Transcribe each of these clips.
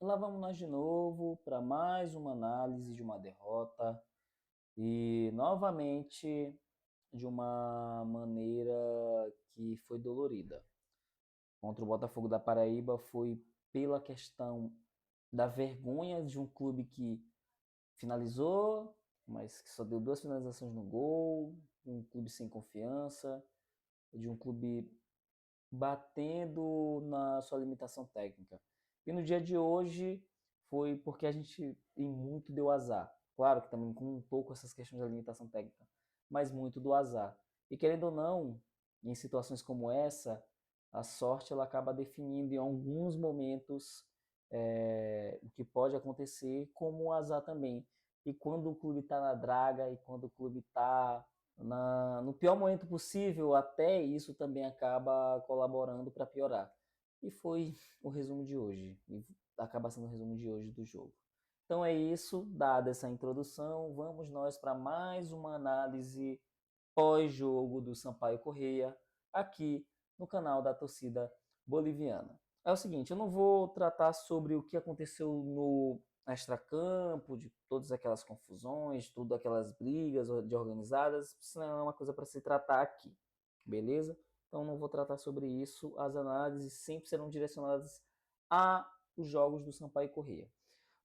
Lá vamos nós de novo para mais uma análise de uma derrota e novamente de uma maneira que foi dolorida. Contra o Botafogo da Paraíba foi pela questão da vergonha de um clube que finalizou, mas que só deu 2 finalizações no gol, de um clube sem confiança, de um clube batendo na sua limitação técnica. E no dia de hoje foi porque a gente em muito deu azar. Claro que também com um pouco essas questões da limitação técnica, mas muito do azar. E querendo ou não, em situações como essa, a sorte ela acaba definindo em alguns momentos o que pode acontecer, como o azar também. E quando o clube está na draga e quando o clube está no pior momento possível, até isso também acaba colaborando para piorar. E foi o resumo de hoje. E acaba sendo o resumo de hoje do jogo. Então é isso, dada essa introdução, vamos nós para mais uma análise pós-jogo do Sampaio Corrêa, aqui no canal da torcida boliviana. É o seguinte, eu não vou tratar sobre o que aconteceu no extracampo, de todas aquelas confusões, tudo aquelas brigas de organizadas, senão é uma coisa para se tratar aqui, beleza? Então não vou tratar sobre isso, as análises sempre serão direcionadas a os jogos do Sampaio Corrêa.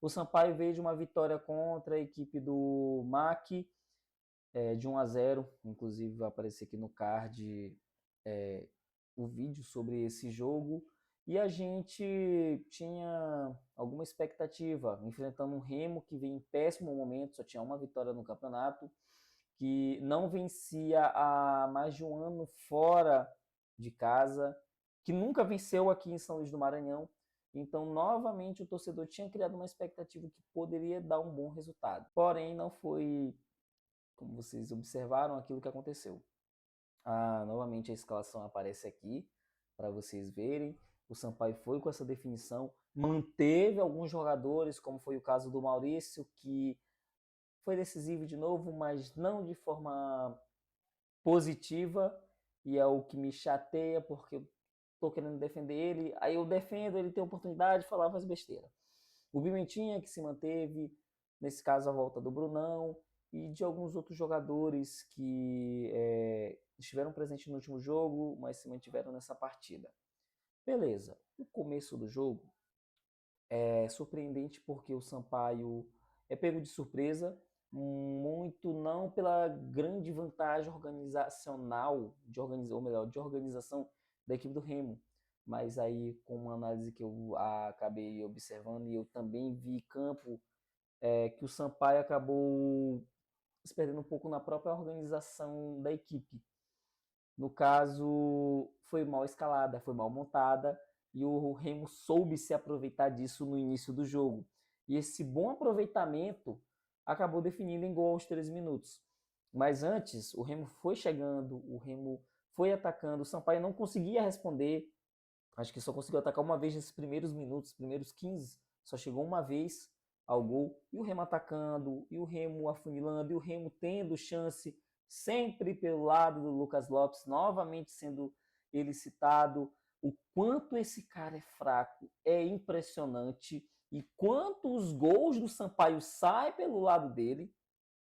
O Sampaio veio de uma vitória contra a equipe do MAC, de 1-0, inclusive vai aparecer aqui no card é, o vídeo sobre esse jogo. E a gente tinha alguma expectativa, enfrentando um Remo que vem em péssimo momento, só tinha uma vitória no campeonato, que não vencia há mais de um ano fora de casa, que nunca venceu aqui em São Luís do Maranhão. Então, novamente, o torcedor tinha criado uma expectativa que poderia dar um bom resultado. Porém, não foi como vocês observaram aquilo que aconteceu. Novamente a escalação aparece aqui para vocês verem. O Sampaio foi com essa definição, manteve alguns jogadores, como foi o caso do Maurício, que foi decisivo de novo, mas não de forma positiva, e é o que me chateia, porque eu tô querendo defender ele, aí eu defendo, ele tem oportunidade de falar mais besteira. O Pimentinha, que se manteve, nesse caso a volta do Brunão, e de alguns outros jogadores que estiveram presentes no último jogo, mas se mantiveram nessa partida. Beleza, o começo do jogo é surpreendente porque o Sampaio é pego de surpresa, muito não pela grande vantagem organizacional, ou melhor, de organização da equipe do Remo, mas aí com uma análise que eu acabei observando e eu também vi campo, que o Sampaio acabou se perdendo um pouco na própria organização da equipe. No caso, foi mal escalada, foi mal montada e o Remo soube se aproveitar disso no início do jogo. E esse bom aproveitamento acabou definindo em gol aos 13 minutos. Mas antes, o Remo foi chegando, o Remo foi atacando, o Sampaio não conseguia responder. Acho que só conseguiu atacar uma vez nesses primeiros minutos, primeiros 15, só chegou uma vez ao gol. E o Remo atacando, e o Remo afunilando, e o Remo tendo chance sempre pelo lado do Lucas Lopes, novamente sendo ele citado. O quanto esse cara é fraco é impressionante. E quantos gols do Sampaio saem pelo lado dele,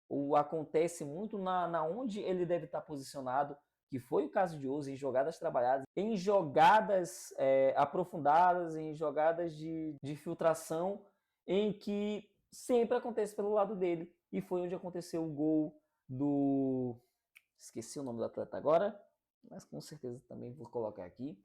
ou acontece muito na onde ele deve estar posicionado, que foi o caso de hoje, em jogadas trabalhadas, em jogadas aprofundadas, em jogadas de filtração, em que sempre acontece pelo lado dele. E foi onde aconteceu o gol do... Esqueci o nome do atleta agora, mas com certeza também vou colocar aqui.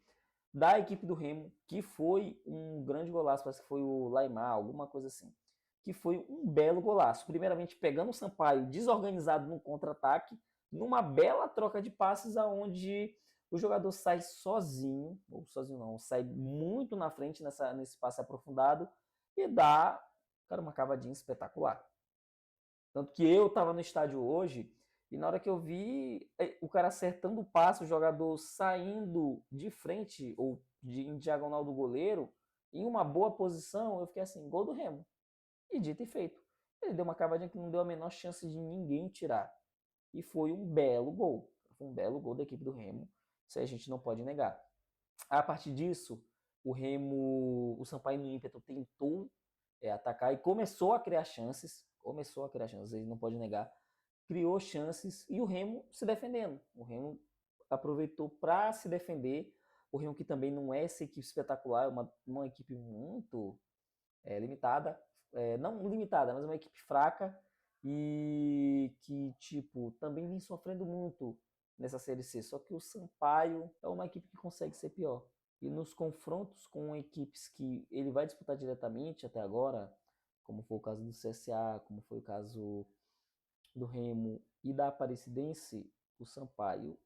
Da equipe do Remo, que foi um grande golaço, parece que foi o Laimar, alguma coisa assim, que foi um belo golaço. Primeiramente pegando o Sampaio desorganizado no contra-ataque, numa bela troca de passes aonde o jogador sai sozinho, ou sozinho não, sai muito na frente nesse passe aprofundado e dá, cara, uma cavadinha espetacular. Tanto que eu estava no estádio hoje e na hora que eu vi o cara acertando o passe, o jogador saindo de frente ou em diagonal do goleiro, em uma boa posição, eu fiquei assim, gol do Remo. E dito e feito. Ele deu uma cavadinha que não deu a menor chance de ninguém tirar. E foi um belo gol. Foi um belo gol da equipe do Remo. Isso aí a gente não pode negar. A partir disso, O Sampaio no ímpeto tentou atacar e começou a criar chances, ele não pode negar, criou chances e o Remo se defendendo. O Remo aproveitou para se defender. O Remo que também não é essa equipe espetacular, é uma equipe muito limitada, não limitada, mas uma equipe fraca e que, tipo, também vem sofrendo muito nessa Série C. Só que o Sampaio é uma equipe que consegue ser pior. E nos confrontos com equipes que ele vai disputar diretamente até agora, como foi o caso do CSA, como foi o caso do Remo e da Aparecidense, o Sampaio,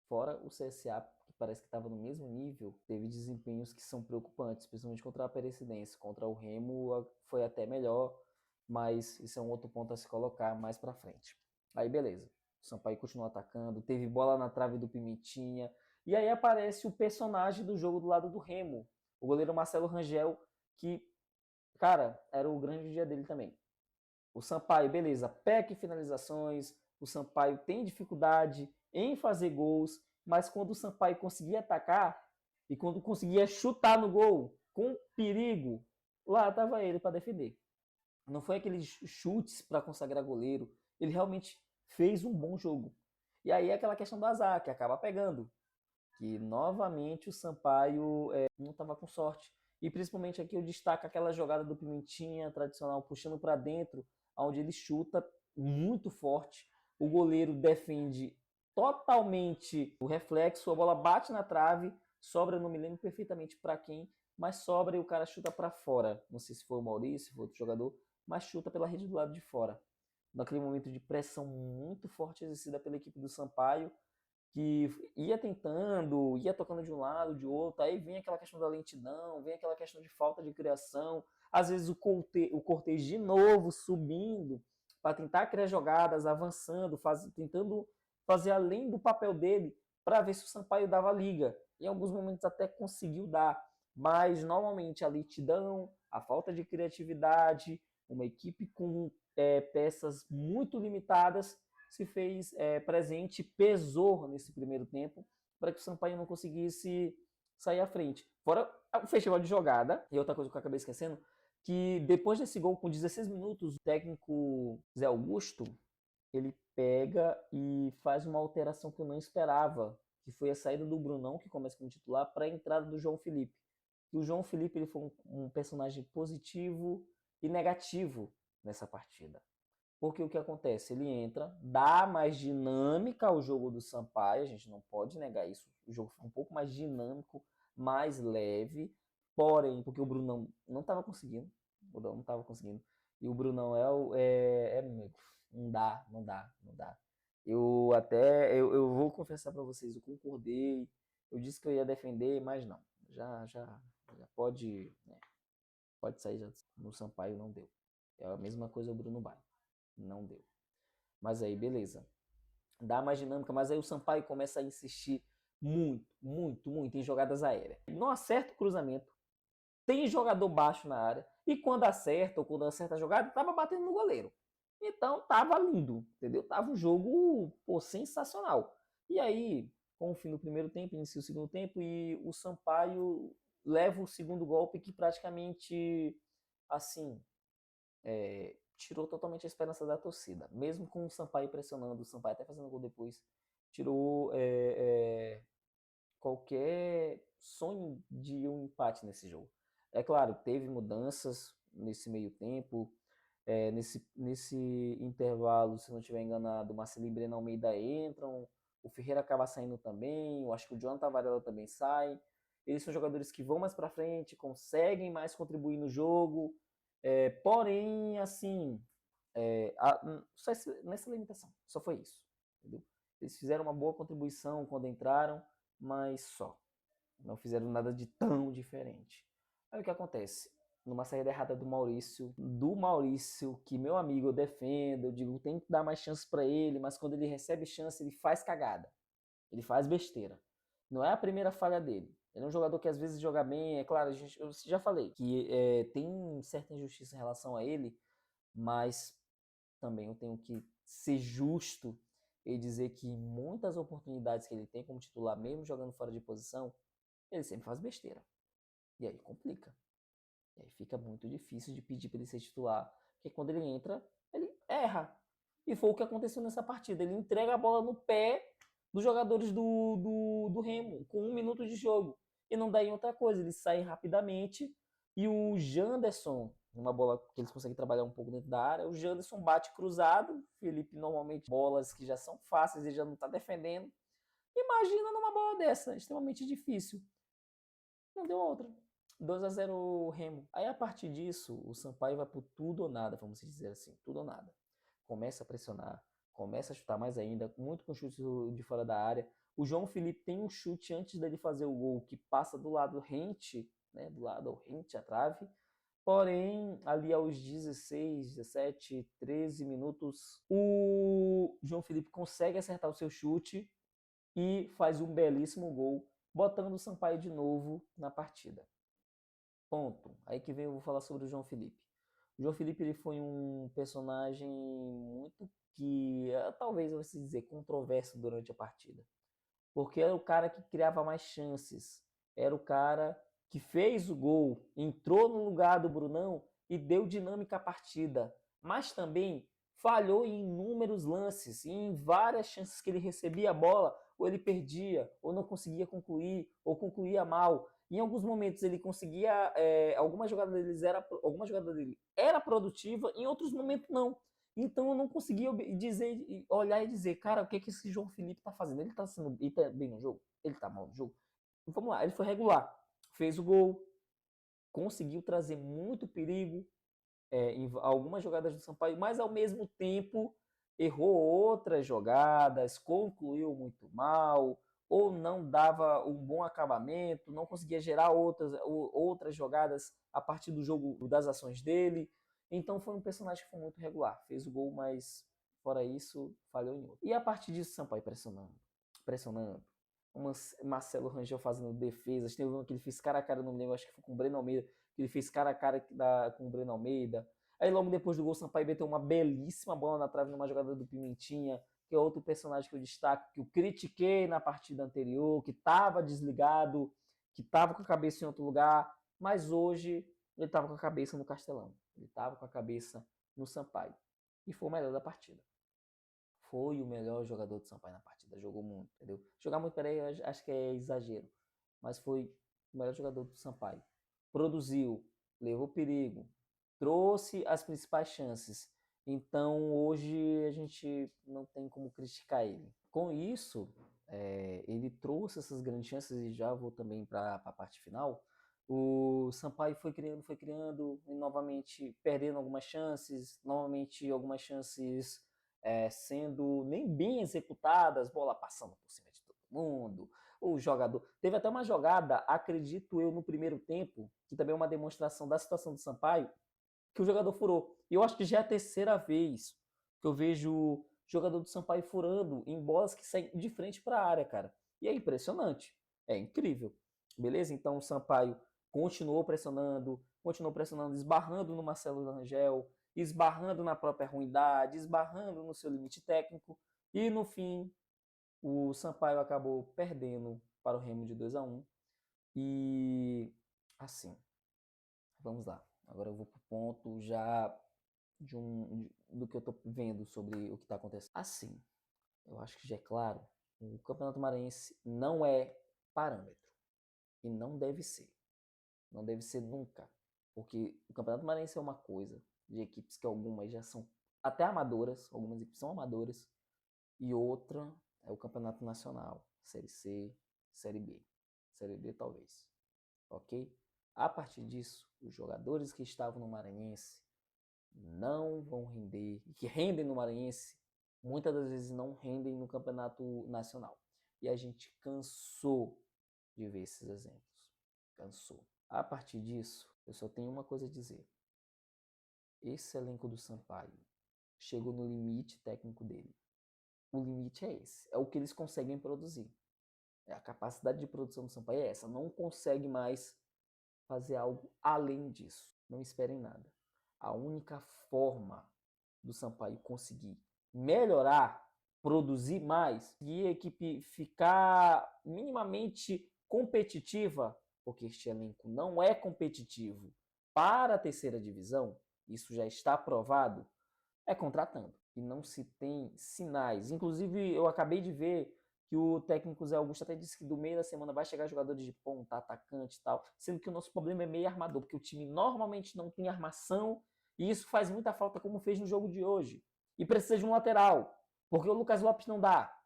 fora o CSA, que parece que estava no mesmo nível, teve desempenhos que são preocupantes, principalmente contra a Aparecidense. Contra o Remo foi até melhor, mas isso é um outro ponto a se colocar mais para frente. Aí beleza, o Sampaio continuou atacando, teve bola na trave do Pimentinha, e aí aparece o personagem do jogo do lado do Remo, o goleiro Marcelo Rangel, que, cara, era o grande dia dele também. O Sampaio, beleza, peca em finalizações, o Sampaio tem dificuldade em fazer gols, mas quando o Sampaio conseguia atacar e quando conseguia chutar no gol com perigo, lá estava ele para defender. Não foi aqueles chutes para consagrar goleiro, ele realmente fez um bom jogo. E aí é aquela questão do azar, que acaba pegando, que novamente o Sampaio não estava com sorte. E principalmente aqui eu destaco aquela jogada do Pimentinha, tradicional, puxando para dentro, onde ele chuta muito forte. O goleiro defende totalmente o reflexo, a bola bate na trave, sobra, não me lembro perfeitamente para quem, mas sobra e o cara chuta para fora. Não sei se foi o Maurício, se foi outro jogador, mas chuta pela rede do lado de fora. Naquele momento de pressão muito forte exercida pela equipe do Sampaio, que ia tentando, ia tocando de um lado, de outro, aí vem aquela questão da lentidão, vem aquela questão de falta de criação, às vezes o Cortez de novo subindo para tentar criar jogadas, avançando, tentando fazer além do papel dele para ver se o Sampaio dava liga. Em alguns momentos até conseguiu dar, mas normalmente a lentidão, a falta de criatividade, uma equipe com peças muito limitadas se fez presente, pesou nesse primeiro tempo para que o Sampaio não conseguisse sair à frente. Fora o festival de jogada, e outra coisa que eu acabei esquecendo, que depois desse gol com 16 minutos, o técnico Zé Augusto, ele pega e faz uma alteração que eu não esperava, que foi a saída do Brunão, que começa como titular, para a entrada do João Felipe. E o João Felipe ele foi um personagem positivo e negativo nessa partida. Porque o que acontece? Ele entra, dá mais dinâmica ao jogo do Sampaio, a gente não pode negar isso. O jogo foi um pouco mais dinâmico, mais leve, porém, porque o Brunão não estava conseguindo, o Brunão não estava conseguindo, e o Brunão não dá, não dá, não dá. Eu vou confessar para vocês, eu concordei, eu disse que eu ia defender, mas não, já pode, né, pode sair já, no Sampaio não deu. É a mesma coisa o Bruno Baio. Não deu. Mas aí, beleza. Dá mais dinâmica, mas aí o Sampaio começa a insistir muito, muito, muito em jogadas aéreas. Não acerta o cruzamento, tem jogador baixo na área, e quando acerta, ou quando acerta a jogada, tava batendo no goleiro. Então tava lindo, entendeu? Tava um jogo, pô, sensacional. E aí, com o fim do primeiro tempo, inicia o segundo tempo, e o Sampaio leva o segundo golpe que praticamente, assim, tirou totalmente a esperança da torcida. Mesmo com o Sampaio pressionando, o Sampaio até fazendo gol depois, tirou qualquer sonho de um empate nesse jogo. É claro, teve mudanças nesse meio tempo, nesse intervalo, se não estiver enganado, o Marcelinho e Breno Almeida entram, o Ferreira acaba saindo também, eu acho que o Jonathan Varela também sai. Eles são jogadores que vão mais para frente, conseguem mais contribuir no jogo, porém, assim, só nessa limitação, só foi isso, entendeu? Eles fizeram uma boa contribuição quando entraram, mas só. Não fizeram nada de tão diferente. Aí o que acontece? Numa saída errada do Maurício, que meu amigo eu defendo, eu digo, tem que dar mais chances para ele, mas quando ele recebe chance, ele faz cagada. Ele faz besteira. Não é a primeira falha dele. Ele é um jogador que às vezes joga bem, é claro, eu já falei, que tem certa injustiça em relação a ele, mas também eu tenho que ser justo e dizer que muitas oportunidades que ele tem como titular, mesmo jogando fora de posição, ele sempre faz besteira. E aí complica. E aí fica muito difícil de pedir para ele ser titular, porque quando ele entra, ele erra. E foi o que aconteceu nessa partida. Ele entrega a bola no pé dos jogadores do Remo, com 1 minuto de jogo. E não dá em outra coisa, eles saem rapidamente. E o Janderson, uma bola que eles conseguem trabalhar um pouco dentro da área, o Janderson bate cruzado. Felipe, normalmente, bolas que já são fáceis, ele já não está defendendo. Imagina numa bola dessa, extremamente difícil. Não deu outra. 2-0 Remo. Aí a partir disso, o Sampaio vai por tudo ou nada, vamos dizer assim, tudo ou nada. Começa a pressionar, começa a chutar mais ainda, muito com chutes de fora da área. O João Felipe tem um chute antes dele fazer o gol que passa do lado rente, né, do lado rente à trave. Porém, ali aos 16, 17, 13 minutos, o João Felipe consegue acertar o seu chute e faz um belíssimo gol, botando o Sampaio de novo na partida. Ponto. Aí que vem eu vou falar sobre o João Felipe. O João Felipe ele foi um personagem muito que, talvez eu vou dizer, controverso durante a partida. Porque era o cara que criava mais chances. Era o cara que fez o gol, entrou no lugar do Brunão e deu dinâmica à partida. Mas também falhou em inúmeros lances, e em várias chances que ele recebia a bola, ou ele perdia, ou não conseguia concluir, ou concluía mal. Em alguns momentos ele conseguia, alguma jogada dele era produtiva, em outros momentos não. Então eu não conseguia olhar e dizer, cara, o que esse João Felipe tá fazendo? Ele tá bem no jogo? Ele tá mal no jogo? Vamos lá, ele foi regular, fez o gol, conseguiu trazer muito perigo em algumas jogadas do Sampaio, mas ao mesmo tempo errou outras jogadas, concluiu muito mal, ou não dava um bom acabamento, não conseguia gerar outras jogadas a partir do jogo, das ações dele. Então foi um personagem que foi muito regular. Fez o gol, mas fora isso, falhou em outro. E a partir disso, Sampaio pressionando. Pressionando. O Marcelo Rangel fazendo defesas. Teve um que ele fez cara a cara, não me lembro, acho que foi com o Breno Almeida, que ele fez cara a cara com o Breno Almeida. Aí logo depois do gol, o Sampaio meteu uma belíssima bola na trave numa jogada do Pimentinha, que é outro personagem que eu destaco, que eu critiquei na partida anterior, que estava desligado, que estava com a cabeça em outro lugar, mas hoje ele estava com a cabeça no Castelão. Ele estava com a cabeça no Sampaio. E foi o melhor da partida. Foi o melhor jogador do Sampaio na partida. Jogou muito, entendeu? Jogar muito, peraí, acho que é exagero. Mas foi o melhor jogador do Sampaio. Produziu, levou perigo, trouxe as principais chances. Então hoje a gente não tem como criticar ele. Com isso, ele trouxe essas grandes chances e já vou também para a parte final. O Sampaio foi criando e novamente perdendo algumas chances, novamente algumas chances sendo nem bem executadas, bola passando por cima de todo mundo. O jogador. Teve até uma jogada, acredito eu, no primeiro tempo, que também é uma demonstração da situação do Sampaio, que o jogador furou. E eu acho que já é a terceira vez que eu vejo jogador do Sampaio furando em bolas que saem de frente para a área, cara. E é impressionante. É incrível. Beleza? Então o Sampaio continuou pressionando, esbarrando no Marcelo Rangel, esbarrando na própria ruindade, esbarrando no seu limite técnico. E no fim, o Sampaio acabou perdendo para o Remo de 2-1. E assim, vamos lá. Agora eu vou pro ponto já do que eu tô vendo sobre o que está acontecendo. Assim, eu acho que já é claro, o Campeonato Maranhense não é parâmetro. E não deve ser. Não deve ser nunca. Porque o Campeonato Maranhense é uma coisa de equipes que algumas já são até amadoras, algumas equipes são amadoras, e outra é o Campeonato Nacional, Série C, Série B. Série D talvez. Ok? A partir disso, os jogadores que estavam no Maranhense não vão render, e que rendem no Maranhense, muitas das vezes não rendem no Campeonato Nacional. E a gente cansou de ver esses exemplos. Cansou. A partir disso, eu só tenho uma coisa a dizer. Esse elenco do Sampaio chegou no limite técnico dele. O limite é esse. É o que eles conseguem produzir. A capacidade de produção do Sampaio é essa. Não consegue mais fazer algo além disso. Não esperem nada. A única forma do Sampaio conseguir melhorar, produzir mais, e a equipe ficar minimamente competitiva, porque este elenco não é competitivo para a terceira divisão, isso já está provado, é contratando. E não se tem sinais. Inclusive, eu acabei de ver que o técnico Zé Augusto até disse que do meio da semana vai chegar jogadores de ponta, atacante e tal, sendo que o nosso problema é meio armador, porque o time normalmente não tem armação e isso faz muita falta, como fez no jogo de hoje. E precisa de um lateral, porque o Lucas Lopes não dá.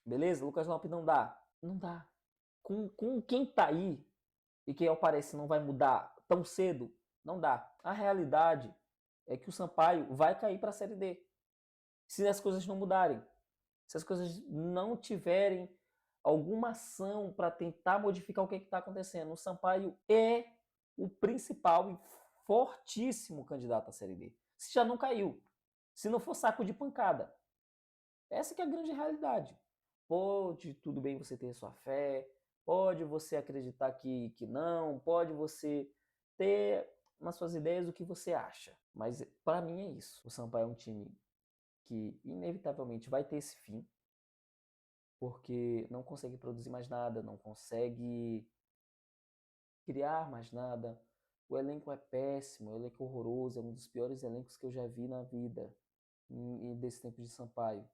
Beleza? O Lucas Lopes não dá. Não dá. Com quem tá aí e que ao parecer não vai mudar tão cedo, não dá. A realidade é que o Sampaio vai cair para a Série D. Se as coisas não mudarem, se as coisas não tiverem alguma ação para tentar modificar o que está acontecendo, o Sampaio é o principal e fortíssimo candidato à Série D. Se já não caiu, se não for saco de pancada. Essa que é a grande realidade. Pode, tudo bem você ter sua fé, pode você acreditar que não, pode você ter nas suas ideias o que você acha. Mas para mim é isso. O Sampaio é um time que inevitavelmente vai ter esse fim, porque não consegue produzir mais nada, não consegue criar mais nada. O elenco é péssimo, o elenco é horroroso, é um dos piores elencos que eu já vi na vida, desse tempo de Sampaio.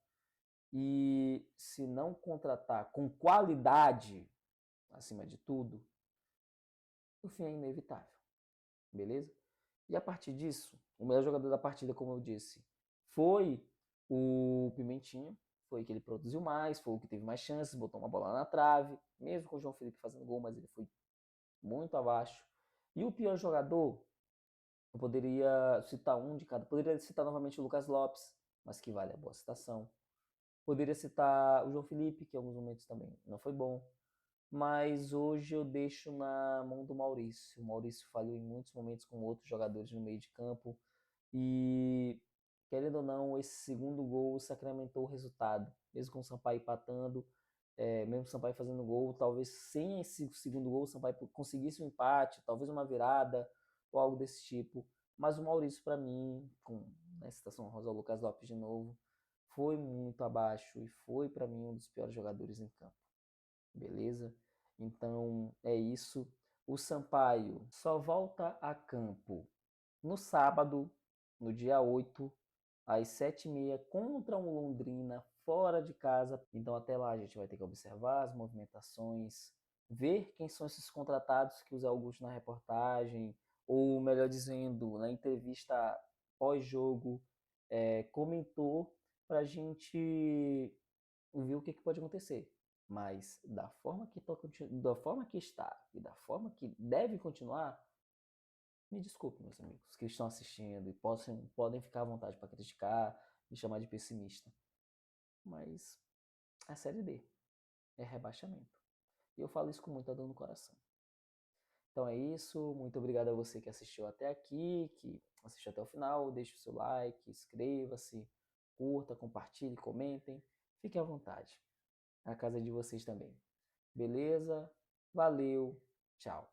E se não contratar com qualidade, acima de tudo, o fim é inevitável, beleza? E a partir disso, o melhor jogador da partida, como eu disse, foi o Pimentinha, foi o que ele produziu mais, foi o que teve mais chances, botou uma bola na trave, mesmo com o João Felipe fazendo gol, mas ele foi muito abaixo. E o pior jogador, eu poderia citar um de cada, poderia citar novamente o Lucas Lopes, mas que vale a boa citação. Poderia citar o João Felipe, que em alguns momentos também não foi bom. Mas hoje eu deixo na mão do Maurício. O Maurício falhou em muitos momentos com outros jogadores no meio de campo. E, querendo ou não, esse segundo gol sacramentou o resultado. Mesmo com o Sampaio empatando, mesmo o Sampaio fazendo gol, talvez sem esse segundo gol o Sampaio conseguisse um empate, talvez uma virada ou algo desse tipo. Mas o Maurício, para mim, com a citação Rosa Lucas Lopes de novo, foi muito abaixo e foi para mim um dos piores jogadores em campo. Beleza? Então é isso. O Sampaio só volta a campo no sábado, no dia 8, às 7h30, contra o Londrina, fora de casa. Então até lá a gente vai ter que observar as movimentações, ver quem são esses contratados que o Zé Augusto na reportagem, ou melhor dizendo, na entrevista pós-jogo, comentou para a gente ver o que pode acontecer. Mas da forma que está e da forma que deve continuar, me desculpe, meus amigos, que estão assistindo e podem ficar à vontade para criticar, me chamar de pessimista. Mas é Série D, é rebaixamento. E eu falo isso com muita dor no coração. Então é isso, muito obrigado a você que assistiu até aqui, que assistiu até o final. Deixe o seu like, inscreva-se, curta, compartilhe, comentem. Fique à vontade. A casa é de vocês também. Beleza? Valeu, tchau.